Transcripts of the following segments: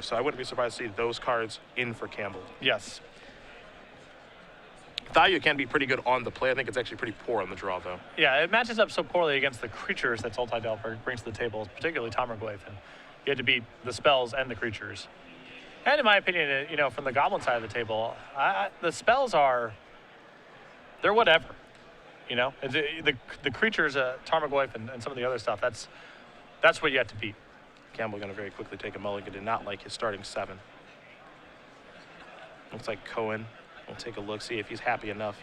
so I wouldn't be surprised to see those cards in for Campbell. Yes. Value can be pretty good on the play. I think it's actually pretty poor on the draw, though. Yeah, it matches up so poorly against the creatures that Sultai Delver brings to the table, particularly Tarmogoyf. And you had to beat the spells and the creatures. And in my opinion, you know, from the goblin side of the table, the spells they're whatever. You know, the creatures, Tarmogoyf and some of the other stuff, that's what you have to beat. Campbell going to very quickly take a mulligan. Did not like his starting 7. Looks like Cohen will take a look, see if he's happy enough.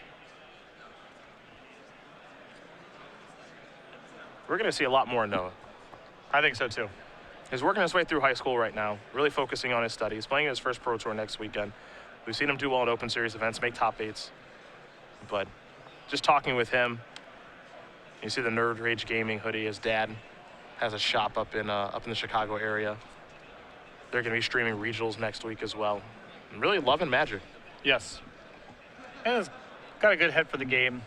We're going to see a lot more Noah. I think so too. He's working his way through high school right now, really focusing on his studies, playing his first Pro Tour next weekend. We've seen him do well at Open Series events, make top 8s. But just talking with him, you see the Nerd Rage Gaming hoodie. His dad has a shop up in the Chicago area. They're going to be streaming regionals next week as well. And really loving Magic. Yes. And he's got a good head for the game.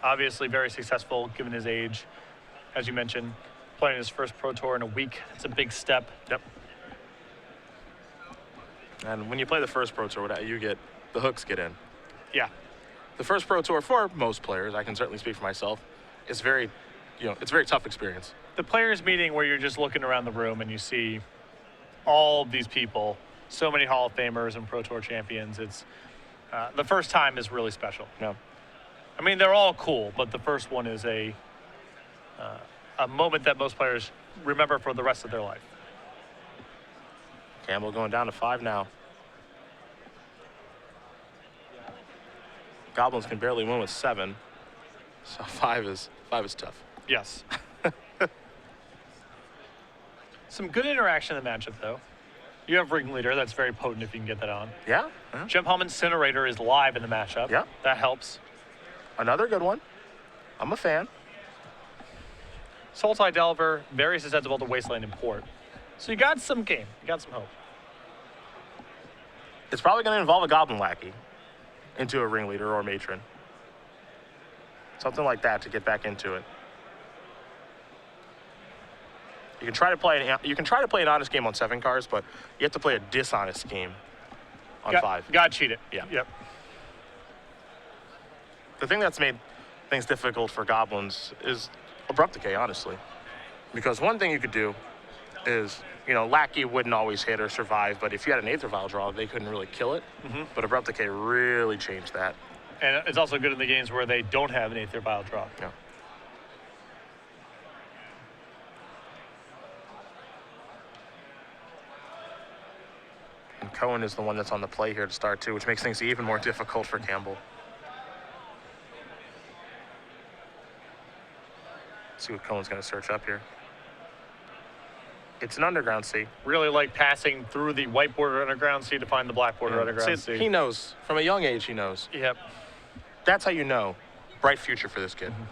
Obviously very successful given his age. As you mentioned, playing his first Pro Tour in a week. It's a big step. Yep. And when you play the first Pro Tour, you get the hooks get in. Yeah. The first Pro Tour for most players, I can certainly speak for myself, it's a very tough experience. The players meeting where you're just looking around the room and you see all these people, so many Hall of Famers and Pro Tour champions. It's the first time is really special. Yeah. I mean, they're all cool, but the first one is a moment that most players remember for the rest of their life. Campbell going down to 5 now. Goblins can barely win with 7, so 5 is tough. Yes. Some good interaction in the matchup, though. You have Ringleader. That's very potent if you can get that on. Yeah. Gem Hum Incinerator is live in the matchup. Yeah. That helps. Another good one. I'm a fan. Sultai Delver, very susceptible to Wasteland Import. So you got some game. You got some hope. It's probably going to involve a Goblin Lackey into a Ringleader or Matron. Something like that to get back into it. You can try to play an honest game on 7 cards, but you have to play a dishonest game on 5. Got to cheat it. Yeah. Yep. The thing that's made things difficult for Goblins is Abrupt Decay, honestly. Because one thing you could do is, Lackey wouldn't always hit or survive, but if you had an Aether Vial draw, they couldn't really kill it. Mm-hmm. But Abrupt Decay really changed that. And it's also good in the games where they don't have an Aether Vial draw. Yeah. And Cohen is the one that's on the play here to start, too, which makes things even more difficult for Campbell. Let's see what Cohen's going to search up here. It's an Underground Sea. Really like passing through the white border Underground Sea to find the black border Underground Sea. He knows. From a young age, he knows. Yep. That's how you know. Bright future for this kid. Mm-hmm.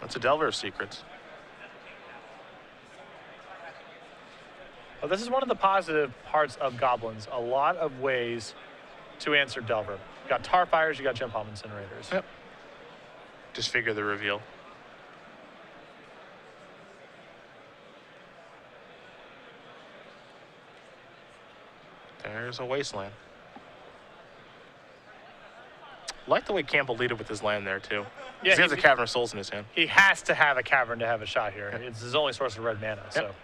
That's a Delver's secrets. Well, this is one of the positive parts of Goblins. A lot of ways to answer Delver. You got Tarfires, you got Gem Hum Incinerators. Yep. Disfigure the reveal. There's a Wasteland. I like the way Campbell leaded with his land there, too. Yeah, he has a Cavern of Souls in his hand. He has to have a Cavern to have a shot here. Yep. It's his only source of red mana, so. Yep.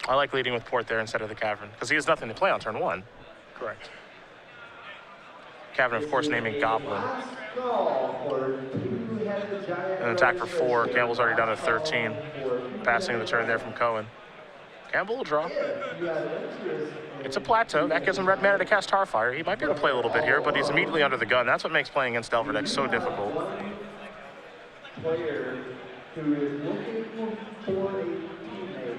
I like leading with Port there instead of the Cavern, because he has nothing to play on turn 1. Correct. Cavern, of course, naming Goblin. An attack for 4. Campbell's already done a 13. Passing the turn there from Cohen. Campbell will draw. It's a plateau. That gives him red mana to cast Starfire. He might be able to play a little bit here, but he's immediately under the gun. That's what makes playing against Delver decks so difficult. Player who is looking for a teammate.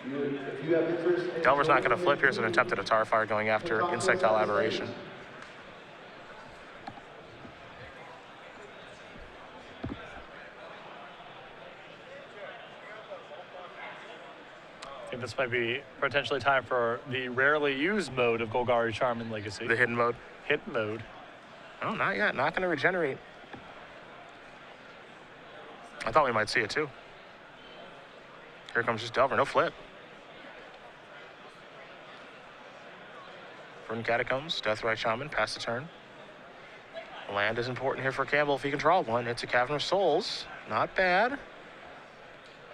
If you have interest. Delver's not going to flip. Here's an attempt at a Starfire going after Insectile Aberration. think this might be potentially time for the rarely used mode of Golgari Charm in Legacy. The hidden mode. Hidden mode. Oh, not yet. Not going to regenerate. I thought we might see it too. Here comes just Delver. No flip. From Catacombs, Deathrite Shaman, pass the turn. Land is important here for Campbell if he can draw one. It's a Cavern of Souls. Not bad.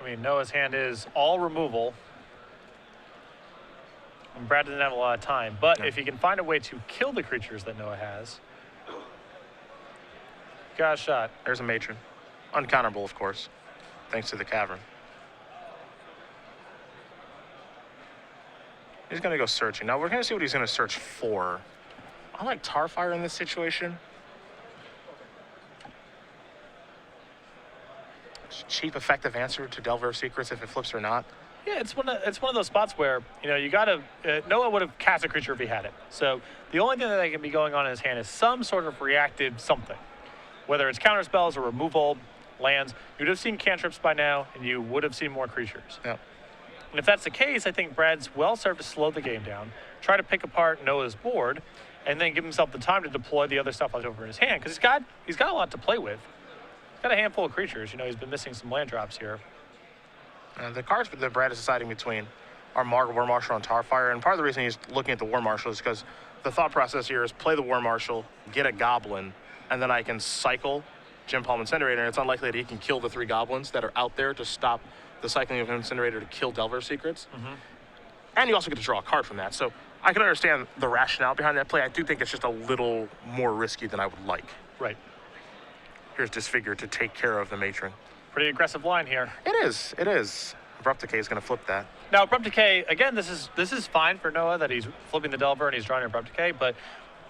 I mean, Noah's hand is all removal. And Brad doesn't have a lot of time. But if he can find a way to kill the creatures that Noah has, got a shot. There's a Matron. Uncounterable, of course, thanks to the Cavern. He's going to go searching. Now, we're going to see what he's going to search for. I like Tarfire in this situation. Cheap, effective answer to Delver of Secrets if it flips or not. Yeah, it's one of those spots where, you know, you got to, Noah would have cast a creature if he had it. So the only thing that can be going on in his hand is some sort of reactive something. Whether it's counter spells or removal, lands, you'd have seen cantrips by now, and you would have seen more creatures. Yeah. And if that's the case, I think Brad's well served to slow the game down, try to pick apart Noah's board, and then give himself the time to deploy the other stuff left over in his hand, because he's got a lot to play with. He's got a handful of creatures. You know, he's been missing some land drops here. The cards that Brad is deciding between are War Marshal and Tarfire, and part of the reason he's looking at the War Marshal is because the thought process here is play the War Marshal, get a Goblin, and then I can cycle Jim Palm Incinerator, and it's unlikely that he can kill the 3 Goblins that are out there to stop the cycling of Incinerator to kill Delver of Secrets. And you also get to draw a card from that. So I can understand the rationale behind that play. I do think it's just a little more risky than I would like. Right. Here's Disfigure to take care of the Matron. Pretty aggressive line here. It is. It is. Abrupt Decay is going to flip that. Now, Abrupt Decay, again, this is fine for Noah that he's flipping the Delver and he's drawing an Abrupt Decay, but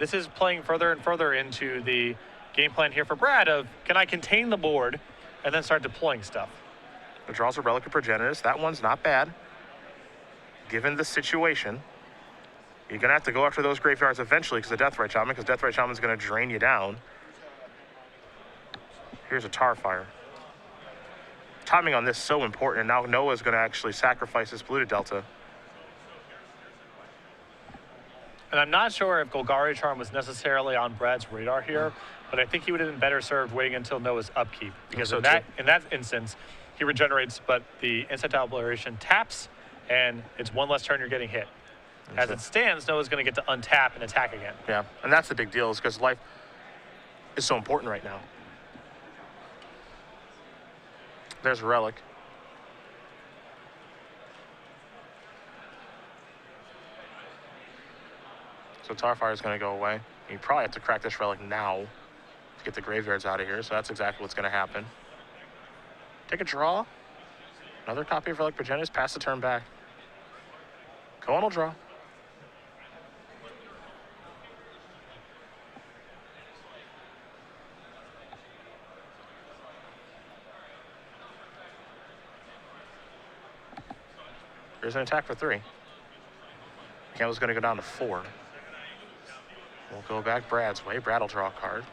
this is playing further and further into the game plan here for Brad of, can I contain the board and then start deploying stuff? It draws a Relic of Progenitus. That one's not bad. Given the situation, you're going to have to go after those graveyards eventually because of Deathrite Shaman, because Deathrite Shaman's going to drain you down. Here's a Tarfire. Timing on this is so important, and now Noah's going to actually sacrifice his Polluted Delta. And I'm not sure if Golgari Charm was necessarily on Brad's radar here, but I think he would have been better served waiting until Noah's upkeep. Because So in that instance, he regenerates, but the Instant Obliteration taps, and it's one less turn you're getting hit. As it stands, Noah's going to get to untap and attack again. Yeah, and that's the big deal, is because life is so important right now. There's a Relic. So Tarfire is going to go away. You probably have to crack this Relic now to get the graveyards out of here, so that's exactly what's going to happen. Take a draw. Another copy of Relic Progenitus, pass the turn back. Cohen will draw. There's an attack for 3. Campbell's going to go down to 4. We'll go back Brad's way. Brad will draw a card.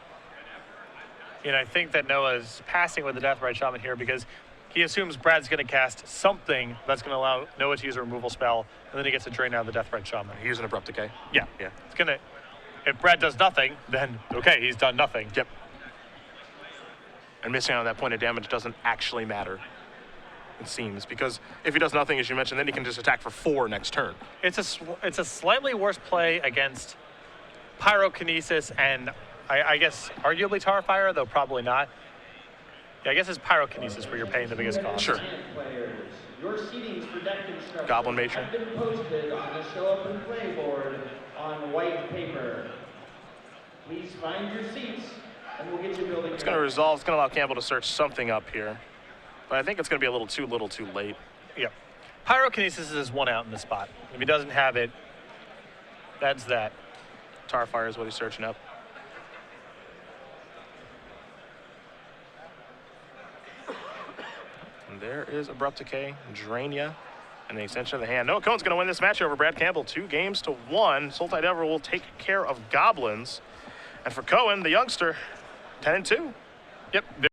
And I think that Noah's passing with the Deathrite Shaman here because he assumes Brad's going to cast something that's going to allow Noah to use a removal spell, and then he gets to drain out the Deathrite Shaman. He's an Abrupt Decay. Yeah. Yeah. It's going to, if Brad does nothing, then okay, he's done nothing. Yep. And missing out on that point of damage doesn't actually matter, it seems, because if he does nothing, as you mentioned, then he can just attack for 4 next turn. It's a slightly worse play against Pyrokinesis and I guess arguably Tarfire, though probably not. Yeah, I guess it's Pyrokinesis where you're paying the biggest cost. Sure. Players, your seatings for deck construction Goblin Matron. have been posted on the show up and play board on white paper. Please find your seats, and we'll get you building. It's going to resolve. It's going to allow Campbell to search something up here. But I think it's going to be a little too late. Yeah. Pyrokinesis is 1 out in the spot. If he doesn't have it, that's that. Tarfire is what he's searching up. And there is Abrupt Decay, Drain Ya, and the extension of the hand. Noah Cohen's going to win this match over Brad Campbell 2-1. Sultai Delver will take care of Goblins. And for Cohen, the youngster, 10-2. Yep.